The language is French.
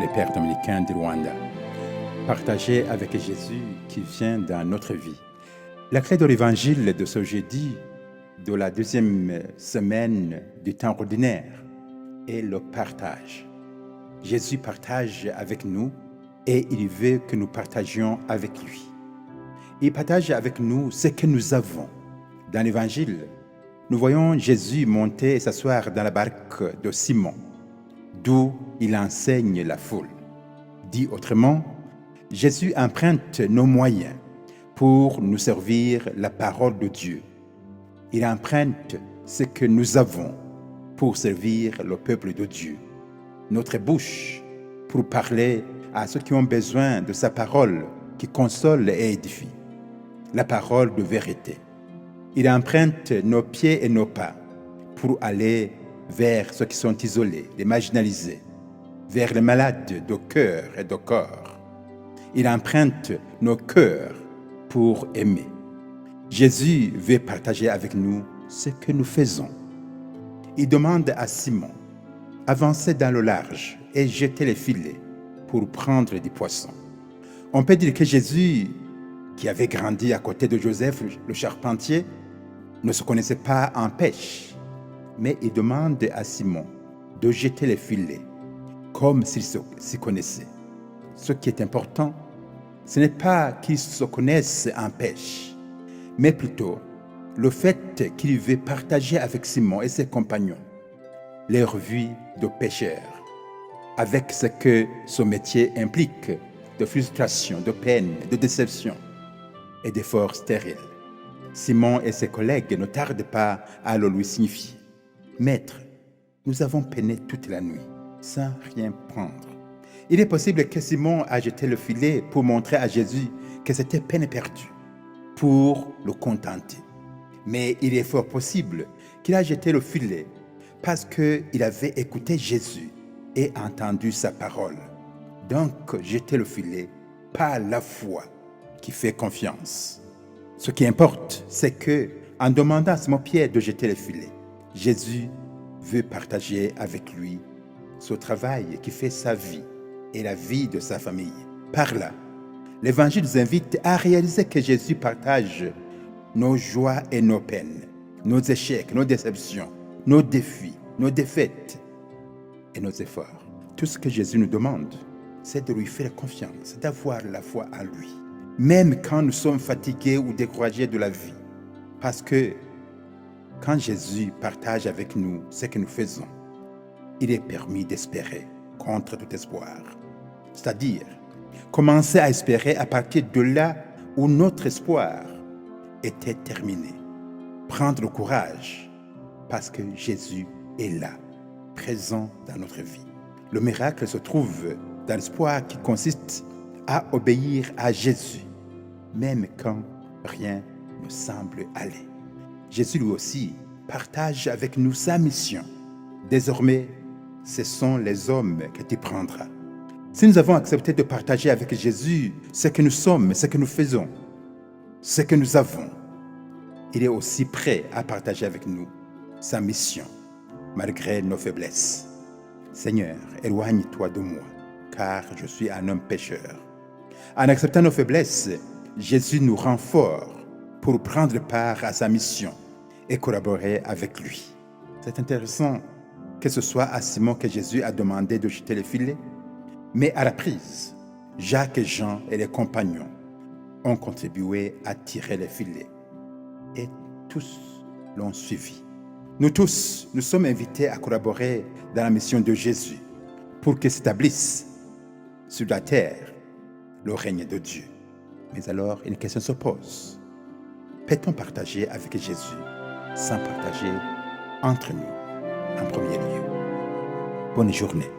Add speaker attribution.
Speaker 1: les pères dominicains du Rwanda. Partager avec Jésus qui vient dans notre vie. La clé de l'évangile de ce jeudi, de la deuxième semaine du temps ordinaire, est le partage. Jésus partage avec nous et il veut que nous partagions avec lui. Il partage avec nous ce que nous avons. Dans l'évangile, nous voyons Jésus monter et s'asseoir dans la barque de Simon, d'où il enseigne la foule. Dit autrement, Jésus emprunte nos moyens pour nous servir la parole de Dieu. Il emprunte ce que nous avons pour servir le peuple de Dieu. Notre bouche pour parler à ceux qui ont besoin de sa parole qui console et édifie. La parole de vérité. Il emprunte nos pieds et nos pas pour aller vers ceux qui sont isolés, les marginalisés, vers les malades de cœur et de corps. Il emprunte nos cœurs pour aimer. Jésus veut partager avec nous ce que nous faisons. Il demande à Simon, avancez dans le large et jetez les filets pour prendre du poisson. On peut dire que Jésus, qui avait grandi à côté de Joseph, le charpentier, ne se connaissait pas en pêche, mais il demande à Simon de jeter les filets comme s'il s'y connaissait. Ce qui est important, ce n'est pas qu'il se connaisse en pêche, mais plutôt le fait qu'il veut partager avec Simon et ses compagnons leur vie de pêcheurs, avec ce que ce métier implique de frustration, de peine, de déception et d'efforts stériles. Simon et ses collègues ne tardent pas à le lui signifier. Maître, nous avons peiné toute la nuit, sans rien prendre. Il est possible que Simon a jeté le filet pour montrer à Jésus que c'était peine perdue, pour le contenter. Mais il est fort possible qu'il a jeté le filet parce qu'il avait écouté Jésus et entendu sa parole. Donc, jeter le filet par la foi qui fait confiance. Ce qui importe, c'est que, en demandant à Simon-Pierre de jeter le filet, Jésus veut partager avec lui ce travail qui fait sa vie et la vie de sa famille. Par là, l'Évangile nous invite à réaliser que Jésus partage nos joies et nos peines, nos échecs, nos déceptions, nos défis, nos défaites et nos efforts. Tout ce que Jésus nous demande, c'est de lui faire confiance, d'avoir la foi en lui. Même quand nous sommes fatigués ou découragés de la vie. Parce que quand Jésus partage avec nous ce que nous faisons, il est permis d'espérer contre tout espoir. C'est-à-dire, commencer à espérer à partir de là où notre espoir était terminé. Prendre le courage parce que Jésus est là, présent dans notre vie. Le miracle se trouve dans l'espoir qui consiste à obéir à Jésus, même quand rien ne semble aller. Jésus lui aussi partage avec nous sa mission. Désormais, ce sont les hommes que tu prendras. Si nous avons accepté de partager avec Jésus ce que nous sommes, ce que nous faisons, ce que nous avons, il est aussi prêt à partager avec nous sa mission, malgré nos faiblesses. Seigneur, éloigne-toi de moi, car je suis un homme pécheur. En acceptant nos faiblesses, Jésus nous rend forts pour prendre part à sa mission et collaborer avec lui. C'est intéressant que ce soit à Simon que Jésus a demandé de jeter les filets, mais à la prise, Jacques et Jean et les compagnons ont contribué à tirer les filets et tous l'ont suivi. Nous tous, nous sommes invités à collaborer dans la mission de Jésus pour que s'établisse sur la terre le règne de Dieu. Mais alors, une question se pose. Peut-on partager avec Jésus sans partager entre nous en premier lieu? Bonne journée.